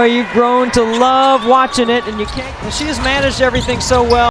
You've grown to love watching it, and you can't. She has managed everything so well.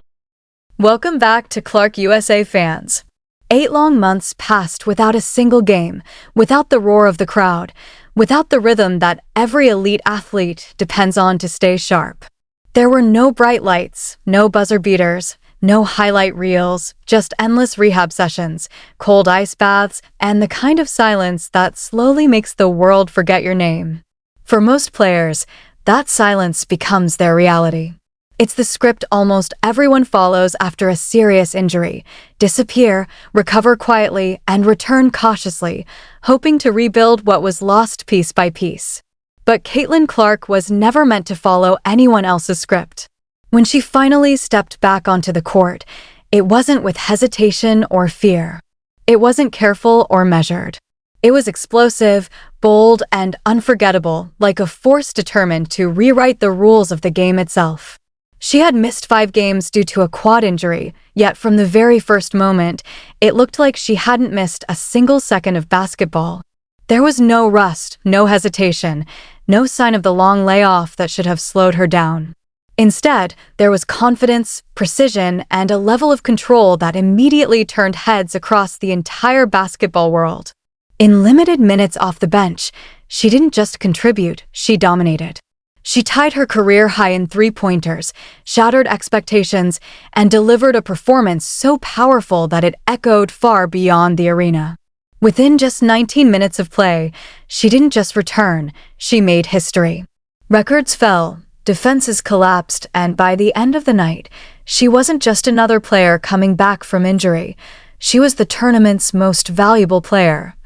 Welcome back to Clark USA fans. 8 long months passed without a single game, without the roar of the crowd, without the rhythm that every elite athlete depends on to stay sharp. There were no bright lights, no buzzer beaters, no highlight reels, just endless rehab sessions, cold ice baths, and the kind of silence that slowly makes the world forget your name. For most players, that silence becomes their reality. It's the script almost everyone follows after a serious injury: disappear, recover quietly, and return cautiously, hoping to rebuild what was lost piece by piece. But Caitlin Clark was never meant to follow anyone else's script. When she finally stepped back onto the court, it wasn't with hesitation or fear. It wasn't careful or measured. It was explosive, bold, and unforgettable, like a force determined to rewrite the rules of the game itself. She had missed 5 games due to a quad injury, yet from the very first moment, it looked like she hadn't missed a single second of basketball. There was no rust, no hesitation, no sign of the long layoff that should have slowed her down. Instead, there was confidence, precision, and a level of control that immediately turned heads across the entire basketball world. In limited minutes off the bench, she didn't just contribute, she dominated. She tied her career high in 3-pointers, shattered expectations, and delivered a performance so powerful that it echoed far beyond the arena. Within just 19 minutes of play, she didn't just return, she made history. Records fell, defenses collapsed, and by the end of the night, she wasn't just another player coming back from injury. She was the tournament's most valuable player.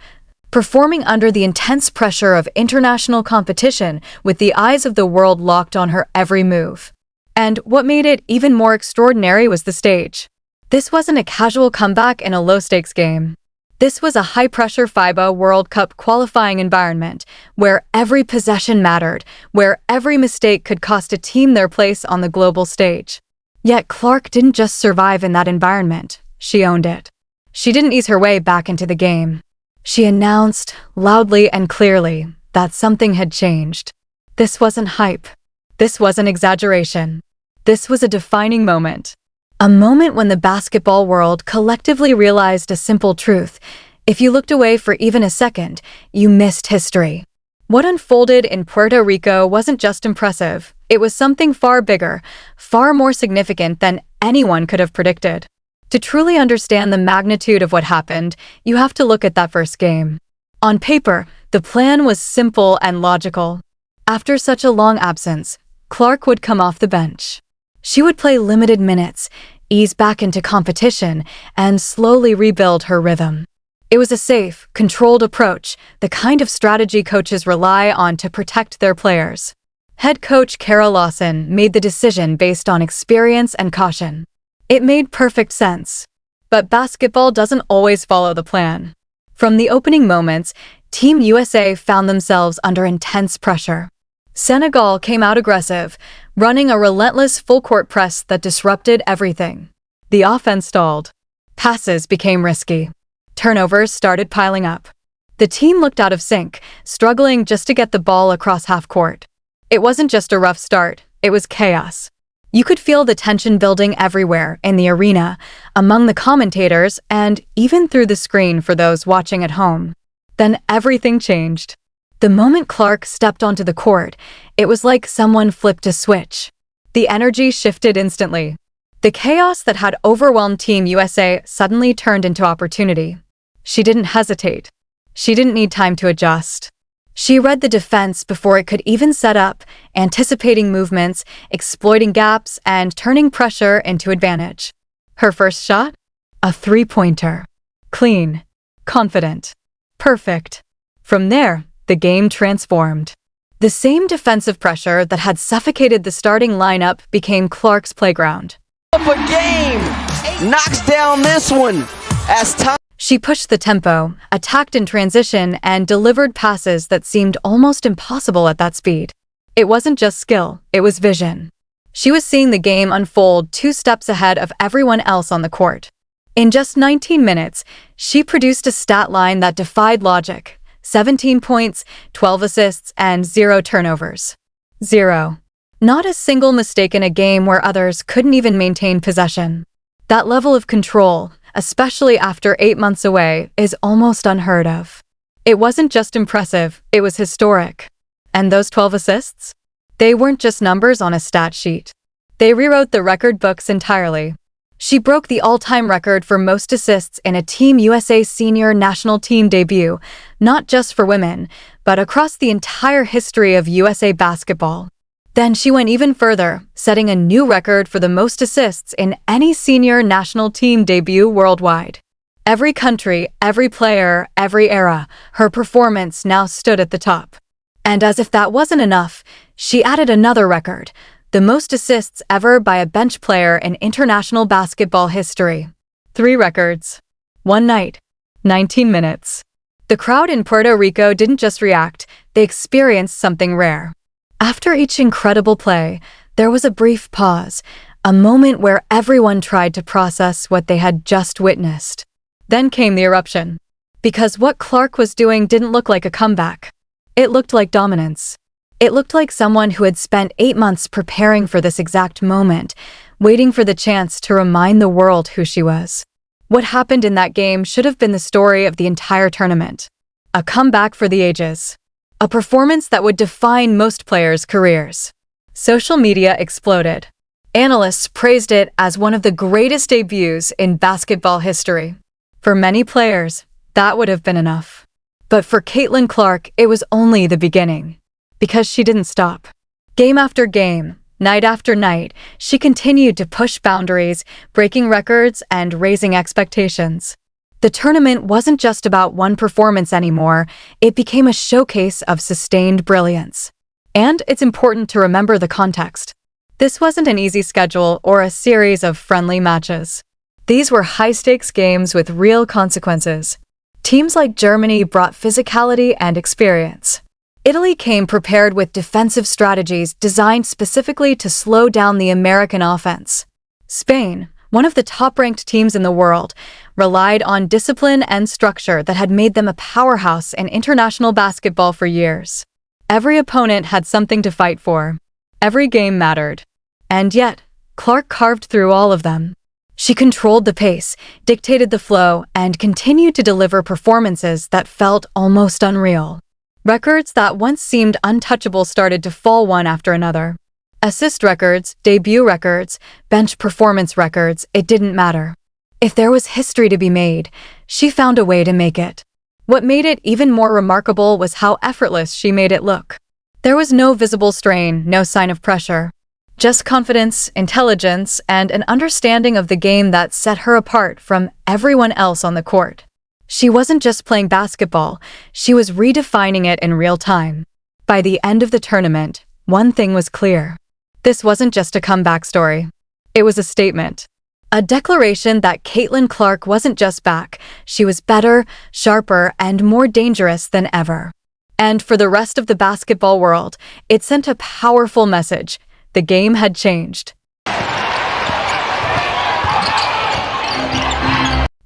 Performing under the intense pressure of international competition with the eyes of the world locked on her every move. And what made it even more extraordinary was the stage. This wasn't a casual comeback in a low-stakes game. This was a high-pressure FIBA World Cup qualifying environment where every possession mattered, where every mistake could cost a team their place on the global stage. Yet Clark didn't just survive in that environment, she owned it. She didn't ease her way back into the game. She announced, loudly and clearly, that something had changed. This wasn't hype. This wasn't exaggeration. This was a defining moment. A moment when the basketball world collectively realized a simple truth: if you looked away for even a second, you missed history. What unfolded in Puerto Rico wasn't just impressive. It was something far bigger, far more significant than anyone could have predicted. To truly understand the magnitude of what happened, you have to look at that first game. On paper, the plan was simple and logical. After such a long absence, Clark would come off the bench. She would play limited minutes, ease back into competition, and slowly rebuild her rhythm. It was a safe, controlled approach, the kind of strategy coaches rely on to protect their players. Head coach Kara Lawson made the decision based on experience and caution. It made perfect sense. But basketball doesn't always follow the plan. From the opening moments, Team USA found themselves under intense pressure. Senegal came out aggressive, running a relentless full-court press that disrupted everything. The offense stalled. Passes became risky. Turnovers started piling up. The team looked out of sync, struggling just to get the ball across half-court. It wasn't just a rough start, it was chaos. You could feel the tension building everywhere, in the arena, among the commentators, and even through the screen for those watching at home. Then everything changed. The moment Clark stepped onto the court, it was like someone flipped a switch. The energy shifted instantly. The chaos that had overwhelmed Team USA suddenly turned into opportunity. She didn't hesitate. She didn't need time to adjust. She read the defense before it could even set up, anticipating movements, exploiting gaps, and turning pressure into advantage. Her first shot? A 3-pointer. Clean. Confident. Perfect. From there, the game transformed. The same defensive pressure that had suffocated the starting lineup became Clark's playground. Up a game! Knocks down this one as time. She pushed the tempo, attacked in transition, and delivered passes that seemed almost impossible at that speed. It wasn't just skill, it was vision. She was seeing the game unfold 2 steps ahead of everyone else on the court. In just 19 minutes, she produced a stat line that defied logic: 17 points, 12 assists, and 0 turnovers. 0. Not a single mistake in a game where others couldn't even maintain possession. That level of control, especially after 8 months away, is almost unheard of. It wasn't just impressive, it was historic. And those 12 assists? They weren't just numbers on a stat sheet. They rewrote the record books entirely. She broke the all-time record for most assists in a Team USA senior national team debut, not just for women, but across the entire history of USA basketball. Then she went even further, setting a new record for the most assists in any senior national team debut worldwide. Every country, every player, every era, her performance now stood at the top. And as if that wasn't enough, she added another record, the most assists ever by a bench player in international basketball history. 3 records. 1 night. 19 minutes. The crowd in Puerto Rico didn't just react, they experienced something rare. After each incredible play, there was a brief pause, a moment where everyone tried to process what they had just witnessed. Then came the eruption. Because what Clark was doing didn't look like a comeback. It looked like dominance. It looked like someone who had spent 8 months preparing for this exact moment, waiting for the chance to remind the world who she was. What happened in that game should have been the story of the entire tournament. A comeback for the ages. A performance that would define most players' careers. Social media exploded. Analysts praised it as one of the greatest debuts in basketball history. For many players, that would have been enough. But for Caitlin Clark, it was only the beginning. Because she didn't stop. Game after game, night after night, she continued to push boundaries, breaking records and raising expectations. The tournament wasn't just about one performance anymore, it became a showcase of sustained brilliance. And it's important to remember the context. This wasn't an easy schedule or a series of friendly matches. These were high-stakes games with real consequences. Teams like Germany brought physicality and experience. Italy came prepared with defensive strategies designed specifically to slow down the American offense. Spain, one of the top-ranked teams in the world, relied on discipline and structure that had made them a powerhouse in international basketball for years. Every opponent had something to fight for. Every game mattered. And yet, Clark carved through all of them. She controlled the pace, dictated the flow, and continued to deliver performances that felt almost unreal. Records that once seemed untouchable started to fall one after another. Assist records, debut records, bench performance records, it didn't matter. If there was history to be made, she found a way to make it. What made it even more remarkable was how effortless she made it look. There was no visible strain, no sign of pressure. Just confidence, intelligence, and an understanding of the game that set her apart from everyone else on the court. She wasn't just playing basketball, she was redefining it in real time. By the end of the tournament, one thing was clear. This wasn't just a comeback story. It was a statement. A declaration that Caitlin Clark wasn't just back, she was better, sharper, and more dangerous than ever. And for the rest of the basketball world, it sent a powerful message. The game had changed.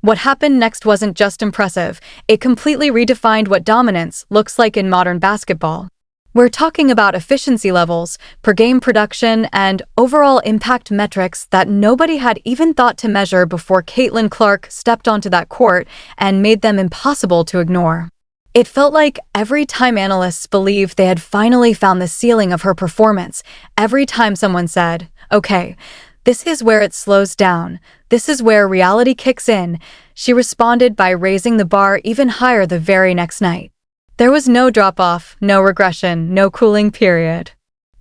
What happened next wasn't just impressive, it completely redefined what dominance looks like in modern basketball. We're talking about efficiency levels, per-game production, and overall impact metrics that nobody had even thought to measure before Caitlin Clark stepped onto that court and made them impossible to ignore. It felt like every time analysts believed they had finally found the ceiling of her performance, every time someone said, "Okay, this is where it slows down. This is where reality kicks in," she responded by raising the bar even higher the very next night. There was no drop-off, no regression, no cooling period.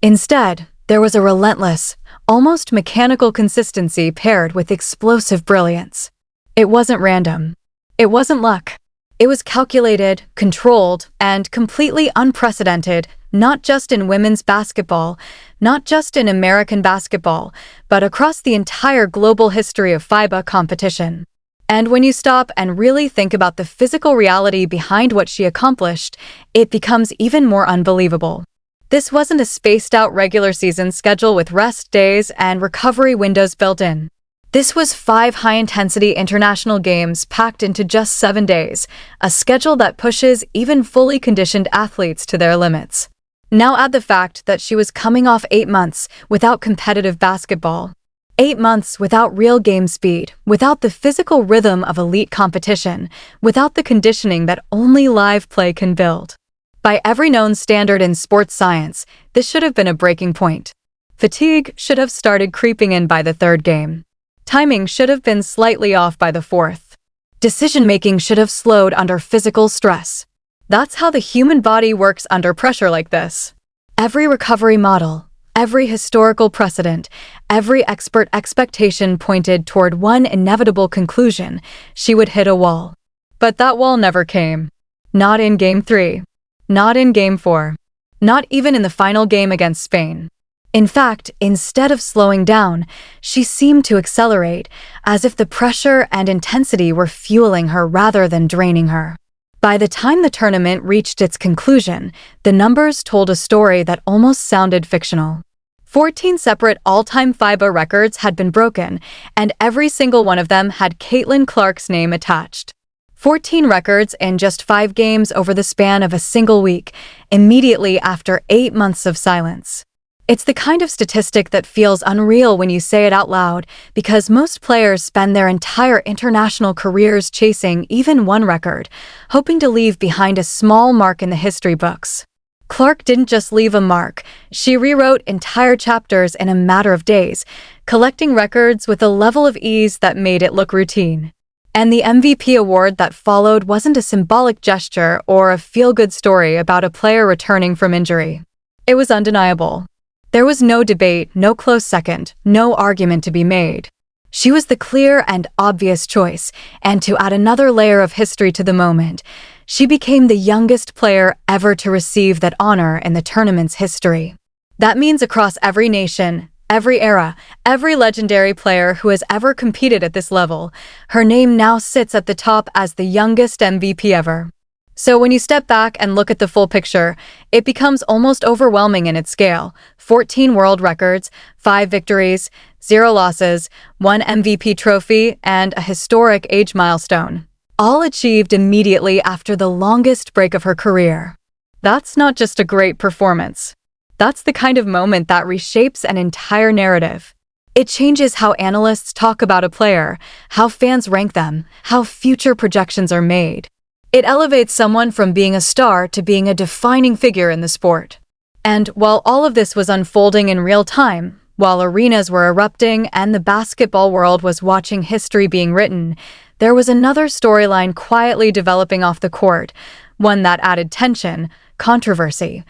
Instead, there was a relentless, almost mechanical consistency paired with explosive brilliance. It wasn't random. It wasn't luck. It was calculated, controlled, and completely unprecedented, not just in women's basketball, not just in American basketball, but across the entire global history of FIBA competition. And when you stop and really think about the physical reality behind what she accomplished, it becomes even more unbelievable. This wasn't a spaced-out regular season schedule with rest days and recovery windows built in. This was 5 high-intensity international games packed into just 7 days, a schedule that pushes even fully conditioned athletes to their limits. Now add the fact that she was coming off 8 months without competitive basketball. 8 months without real game speed, without the physical rhythm of elite competition, without the conditioning that only live play can build. By every known standard in sports science, this should have been a breaking point. Fatigue should have started creeping in by the 3rd game. Timing should have been slightly off by the 4th. Decision-making should have slowed under physical stress. That's how the human body works under pressure like this. Every recovery model, every historical precedent, every expert expectation pointed toward one inevitable conclusion: she would hit a wall. But that wall never came. Not in Game 3. Not in Game 4. Not even in the final game against Spain. In fact, instead of slowing down, she seemed to accelerate, as if the pressure and intensity were fueling her rather than draining her. By the time the tournament reached its conclusion, the numbers told a story that almost sounded fictional. 14 separate all-time FIBA records had been broken, and every single one of them had Caitlin Clark's name attached. 14 records in just 5 games over the span of a single week, immediately after 8 months of silence. It's the kind of statistic that feels unreal when you say it out loud, because most players spend their entire international careers chasing even one record, hoping to leave behind a small mark in the history books. Clark didn't just leave a mark, she rewrote entire chapters in a matter of days, collecting records with a level of ease that made it look routine. And the MVP award that followed wasn't a symbolic gesture or a feel-good story about a player returning from injury. It was undeniable. There was no debate, no close second, no argument to be made. She was the clear and obvious choice, and to add another layer of history to the moment, she became the youngest player ever to receive that honor in the tournament's history. That means across every nation, every era, every legendary player who has ever competed at this level, her name now sits at the top as the youngest MVP ever. So when you step back and look at the full picture, it becomes almost overwhelming in its scale. 14 world records, 5 victories, 0 losses, 1 MVP trophy, and a historic age milestone. All achieved immediately after the longest break of her career. That's not just a great performance. That's the kind of moment that reshapes an entire narrative. It changes how analysts talk about a player, how fans rank them, how future projections are made. It elevates someone from being a star to being a defining figure in the sport. And while all of this was unfolding in real time, while arenas were erupting and the basketball world was watching history being written, there was another storyline quietly developing off the court, one that added tension, controversy,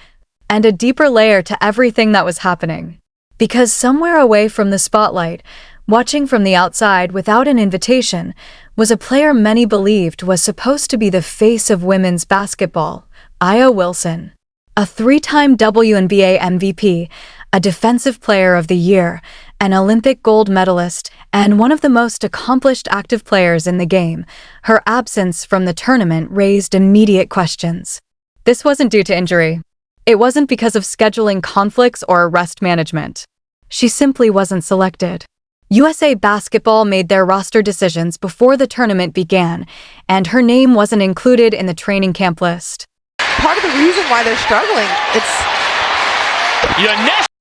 and a deeper layer to everything that was happening. Because somewhere away from the spotlight, watching from the outside without an invitation, was a player many believed was supposed to be the face of women's basketball, A'ja Wilson. A 3-time WNBA MVP, a Defensive Player of the Year, an Olympic gold medalist, and one of the most accomplished active players in the game, her absence from the tournament raised immediate questions. This wasn't due to injury. It wasn't because of scheduling conflicts or rest management. She simply wasn't selected. USA Basketball made their roster decisions before the tournament began, and her name wasn't included in the training camp list. Part of the reason why they're struggling,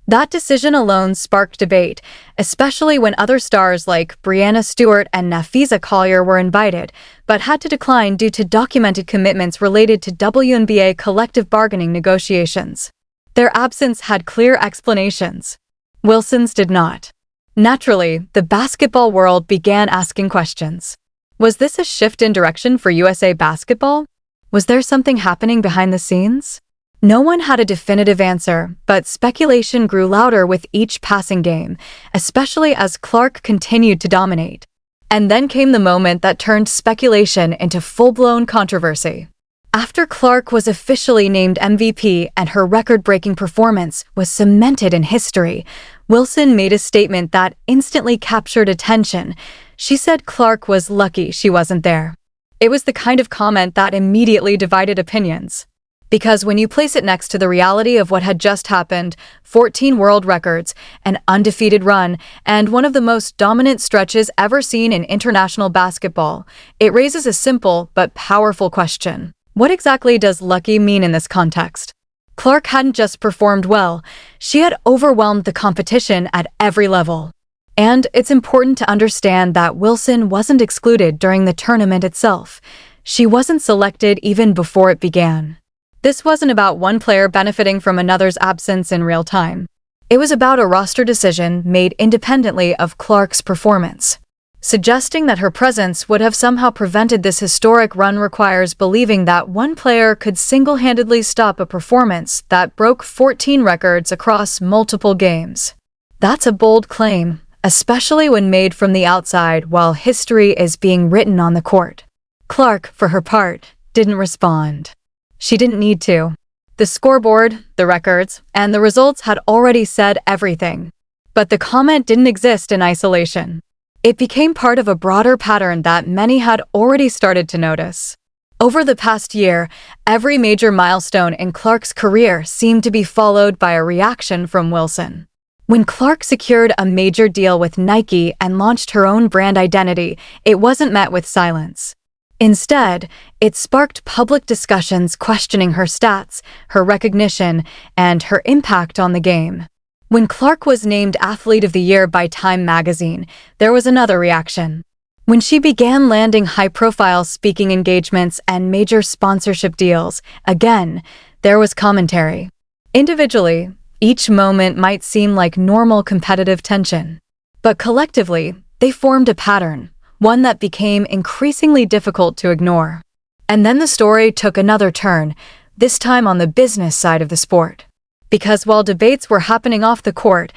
That decision alone sparked debate, especially when other stars like Breanna Stewart and Nafisa Collier were invited, but had to decline due to documented commitments related to WNBA collective bargaining negotiations. Their absence had clear explanations. Wilson's did not. Naturally, the basketball world began asking questions. Was this a shift in direction for USA Basketball? Was there something happening behind the scenes? No one had a definitive answer, but speculation grew louder with each passing game, especially as Clark continued to dominate. And then came the moment that turned speculation into full-blown controversy. After Clark was officially named MVP and her record-breaking performance was cemented in history, Wilson made a statement that instantly captured attention. She said Clark was lucky she wasn't there. It was the kind of comment that immediately divided opinions. Because when you place it next to the reality of what had just happened, 14 world records, an undefeated run, and one of the most dominant stretches ever seen in international basketball, it raises a simple but powerful question. What exactly does lucky mean in this context? Clark hadn't just performed well, she had overwhelmed the competition at every level. And it's important to understand that Wilson wasn't excluded during the tournament itself. She wasn't selected even before it began. This wasn't about one player benefiting from another's absence in real time. It was about a roster decision made independently of Clark's performance. Suggesting that her presence would have somehow prevented this historic run requires believing that one player could single-handedly stop a performance that broke 14 records across multiple games. That's a bold claim, especially when made from the outside while history is being written on the court. Clark, for her part, didn't respond. She didn't need to. The scoreboard, the records, and the results had already said everything. But the comment didn't exist in isolation. It became part of a broader pattern that many had already started to notice. Over the past year, every major milestone in Clark's career seemed to be followed by a reaction from Wilson. When Clark secured a major deal with Nike and launched her own brand identity, it wasn't met with silence. Instead, it sparked public discussions questioning her stats, her recognition, and her impact on the game. When Clark was named Athlete of the Year by Time magazine, there was another reaction. When she began landing high-profile speaking engagements and major sponsorship deals, again, there was commentary. Individually, each moment might seem like normal competitive tension. But collectively, they formed a pattern, one that became increasingly difficult to ignore. And then the story took another turn, this time on the business side of the sport. Because while debates were happening off the court,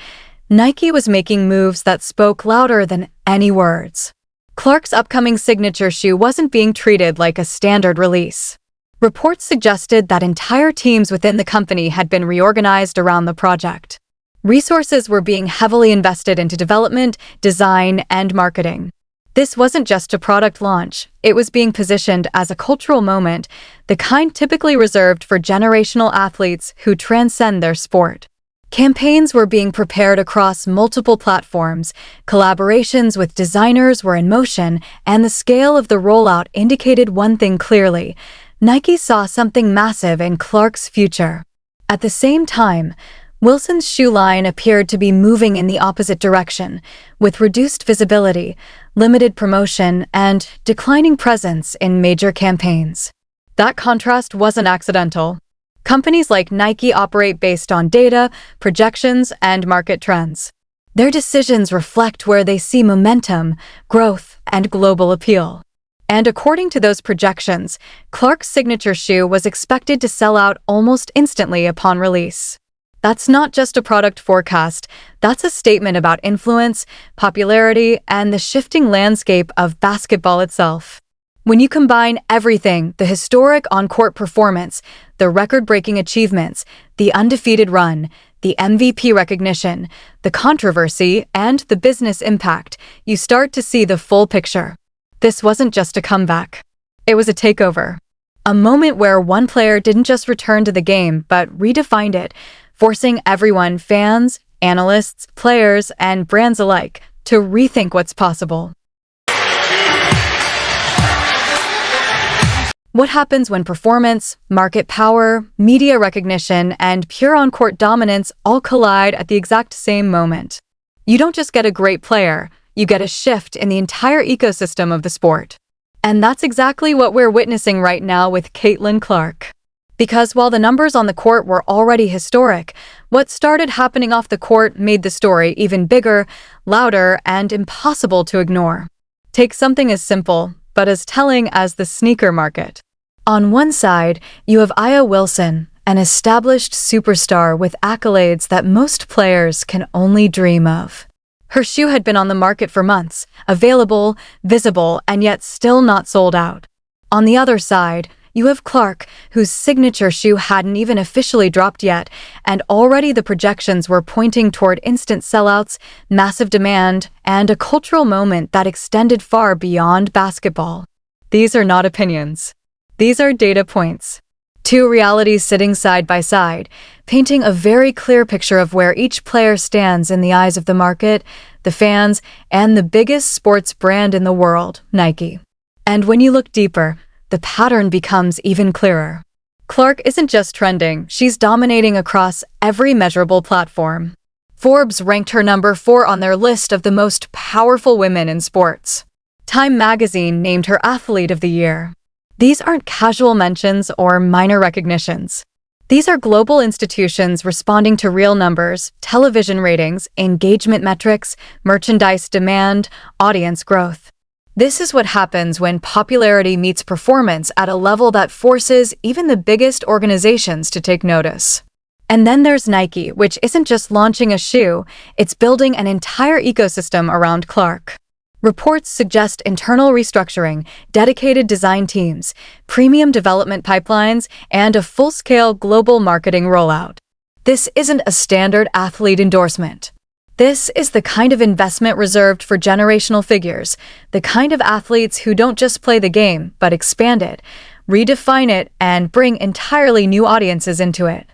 Nike was making moves that spoke louder than any words. Clark's upcoming signature shoe wasn't being treated like a standard release. Reports suggested that entire teams within the company had been reorganized around the project. Resources were being heavily invested into development, design, and marketing. This wasn't just a product launch, it was being positioned as a cultural moment, the kind typically reserved for generational athletes who transcend their sport. Campaigns were being prepared across multiple platforms, collaborations with designers were in motion, and the scale of the rollout indicated one thing clearly: Nike saw something massive in Clark's future. At the same time, Wilson's shoe line appeared to be moving in the opposite direction, with reduced visibility, limited promotion, and declining presence in major campaigns. That contrast wasn't accidental. Companies like Nike operate based on data, projections, and market trends. Their decisions reflect where they see momentum, growth, and global appeal. And according to those projections, Clark's signature shoe was expected to sell out almost instantly upon release. That's not just a product forecast, that's a statement about influence, popularity, and the shifting landscape of basketball itself. When you combine everything, the historic on-court performance, the record-breaking achievements, the undefeated run, the MVP recognition, the controversy, and the business impact, you start to see the full picture. This wasn't just a comeback. It was a takeover. A moment where one player didn't just return to the game, but redefined it, forcing everyone, fans, analysts, players, and brands alike, to rethink what's possible. What happens when performance, market power, media recognition, and pure on-court dominance all collide at the exact same moment? You don't just get a great player, you get a shift in the entire ecosystem of the sport. And that's exactly what we're witnessing right now with Caitlin Clark. Because while the numbers on the court were already historic, what started happening off the court made the story even bigger, louder, and impossible to ignore. Take something as simple, but as telling as the sneaker market. On one side, you have Aya Wilson, an established superstar with accolades that most players can only dream of. Her shoe had been on the market for months, available, visible, and yet still not sold out. On the other side, you have Clark, whose signature shoe hadn't even officially dropped yet, and already the projections were pointing toward instant sellouts, massive demand, and a cultural moment that extended far beyond basketball. These are not opinions. These are data points. Two realities sitting side by side, painting a very clear picture of where each player stands in the eyes of the market, the fans, and the biggest sports brand in the world, Nike. And when you look deeper, the pattern becomes even clearer. Clark isn't just trending, she's dominating across every measurable platform. Forbes ranked her number 4 on their list of the most powerful women in sports. Time magazine named her Athlete of the Year. These aren't casual mentions or minor recognitions. These are global institutions responding to real numbers, television ratings, engagement metrics, merchandise demand, audience growth. This is what happens when popularity meets performance at a level that forces even the biggest organizations to take notice. And then there's Nike, which isn't just launching a shoe, it's building an entire ecosystem around Clark. Reports suggest internal restructuring, dedicated design teams, premium development pipelines, and a full-scale global marketing rollout. This isn't a standard athlete endorsement. This is the kind of investment reserved for generational figures, the kind of athletes who don't just play the game, but expand it, redefine it, and bring entirely new audiences into it.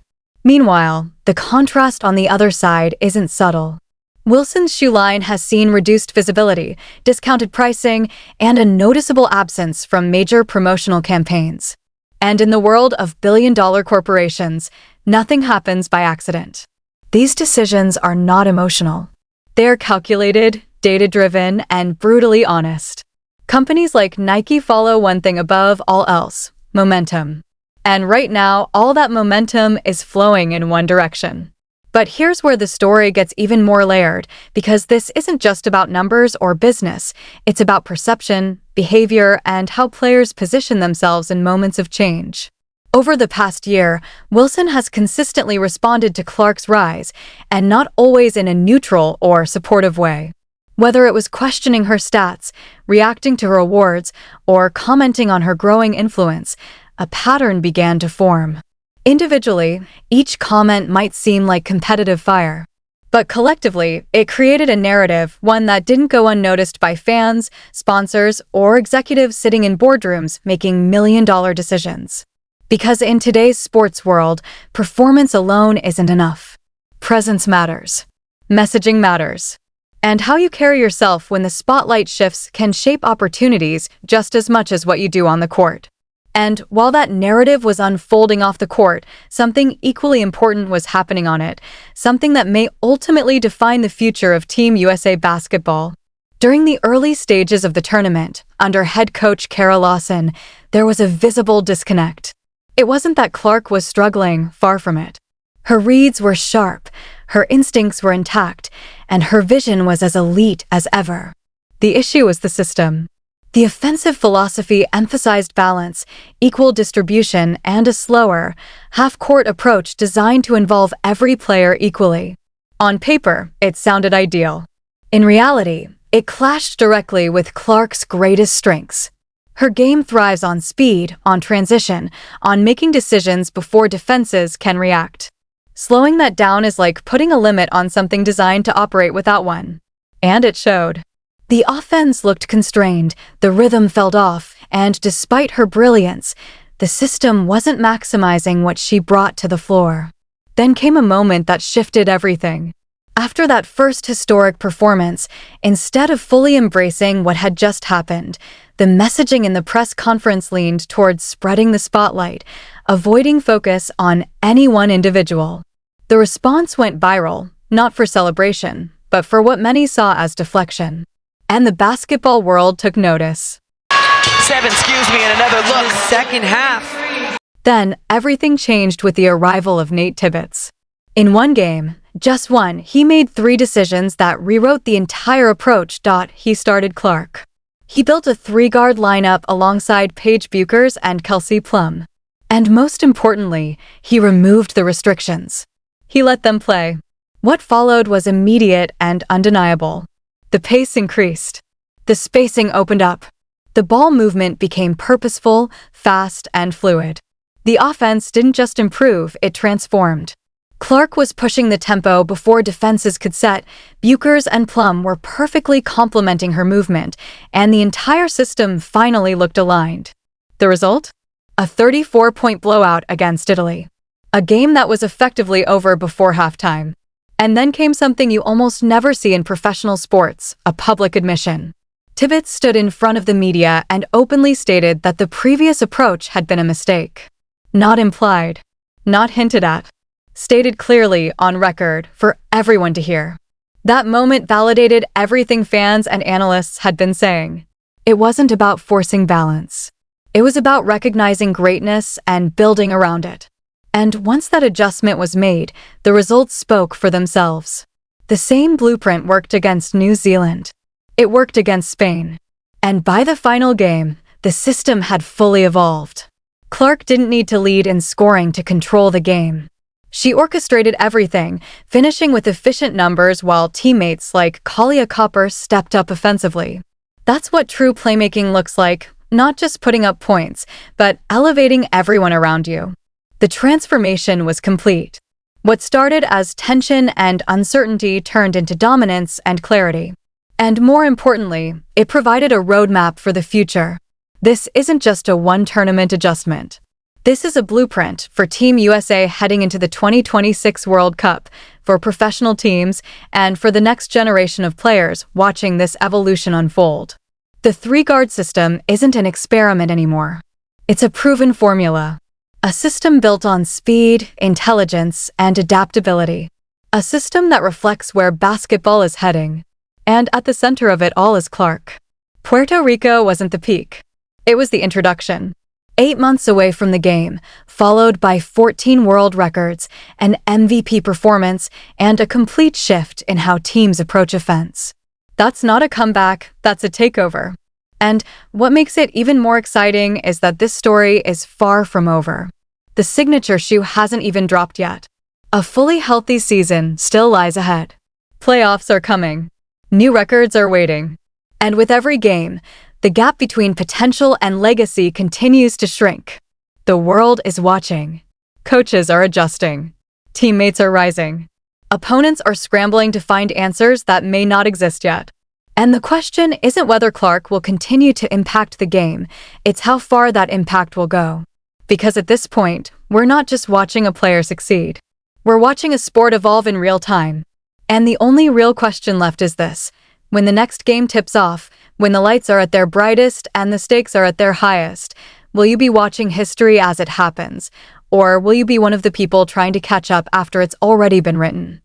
Meanwhile, the contrast on the other side isn't subtle. Wilson's shoe line has seen reduced visibility, discounted pricing, and a noticeable absence from major promotional campaigns. And in the world of billion-dollar corporations, nothing happens by accident. These decisions are not emotional. They're calculated, data-driven, and brutally honest. Companies like Nike follow one thing above all else: momentum. And right now, all that momentum is flowing in one direction. But here's where the story gets even more layered, because this isn't just about numbers or business. It's about perception, behavior, and how players position themselves in moments of change. Over the past year, Wilson has consistently responded to Clark's rise, and not always in a neutral or supportive way. Whether it was questioning her stats, reacting to her awards, or commenting on her growing influence, a pattern began to form. Individually, each comment might seem like competitive fire. But collectively, it created a narrative, one that didn't go unnoticed by fans, sponsors, or executives sitting in boardrooms making million-dollar decisions. Because in today's sports world, performance alone isn't enough. Presence matters. Messaging matters. And how you carry yourself when the spotlight shifts can shape opportunities just as much as what you do on the court. And while that narrative was unfolding off the court, something equally important was happening on it, something that may ultimately define the future of Team USA basketball. During the early stages of the tournament, under head coach Kara Lawson, there was a visible disconnect. It wasn't that Clark was struggling, far from it. Her reads were sharp, her instincts were intact, and her vision was as elite as ever. The issue was the system. The offensive philosophy emphasized balance, equal distribution, and a slower, half-court approach designed to involve every player equally. On paper, it sounded ideal. In reality, it clashed directly with Clark's greatest strengths. Her game thrives on speed, on transition, on making decisions before defenses can react. Slowing that down is like putting a limit on something designed to operate without one. And it showed. The offense looked constrained, the rhythm felt off, and despite her brilliance, the system wasn't maximizing what she brought to the floor. Then came a moment that shifted everything. After that first historic performance, instead of fully embracing what had just happened, the messaging in the press conference leaned towards spreading the spotlight, avoiding focus on any one individual. The response went viral, not for celebration, but for what many saw as deflection. And the basketball world took notice. 7, and another look. Second half. Then, everything changed with the arrival of Nate Tibbetts. In one game, just one, he made 3 decisions that rewrote the entire approach. He started Clark. He built a 3-guard lineup alongside Paige Bueckers and Kelsey Plum. And most importantly, he removed the restrictions. He let them play. What followed was immediate and undeniable. The pace increased. The spacing opened up. The ball movement became purposeful, fast, and fluid. The offense didn't just improve, it transformed. Clark was pushing the tempo before defenses could set. Bueckers and Plum were perfectly complementing her movement, and the entire system finally looked aligned. The result? A 34-point blowout against Italy. A game that was effectively over before halftime. And then came something you almost never see in professional sports, a public admission. Tibbetts stood in front of the media and openly stated that the previous approach had been a mistake. Not implied, not hinted at, stated clearly on record for everyone to hear. That moment validated everything fans and analysts had been saying. It wasn't about forcing balance. It was about recognizing greatness and building around it. And once that adjustment was made, the results spoke for themselves. The same blueprint worked against New Zealand. It worked against Spain. And by the final game, the system had fully evolved. Clark didn't need to lead in scoring to control the game. She orchestrated everything, finishing with efficient numbers while teammates like Kalia Copper stepped up offensively. That's what true playmaking looks like, not just putting up points, but elevating everyone around you. The transformation was complete. What started as tension and uncertainty turned into dominance and clarity. And more importantly, it provided a roadmap for the future. This isn't just a one-tournament adjustment. This is a blueprint for Team USA heading into the 2026 World Cup, for professional teams, and for the next generation of players watching this evolution unfold. The three-guard system isn't an experiment anymore. It's a proven formula. A system built on speed, intelligence, and adaptability. A system that reflects where basketball is heading. And at the center of it all is Clark. Puerto Rico wasn't the peak. It was the introduction. 8 months away from the game, followed by 14 world records, an MVP performance, and a complete shift in how teams approach offense. That's not a comeback, that's a takeover. And what makes it even more exciting is that this story is far from over. The signature shoe hasn't even dropped yet. A fully healthy season still lies ahead. Playoffs are coming. New records are waiting. And with every game, the gap between potential and legacy continues to shrink. The world is watching. Coaches are adjusting. Teammates are rising. Opponents are scrambling to find answers that may not exist yet. And the question isn't whether Clark will continue to impact the game, it's how far that impact will go. Because at this point, we're not just watching a player succeed. We're watching a sport evolve in real time. And the only real question left is this: when the next game tips off, when the lights are at their brightest and the stakes are at their highest, will you be watching history as it happens, or will you be one of the people trying to catch up after it's already been written?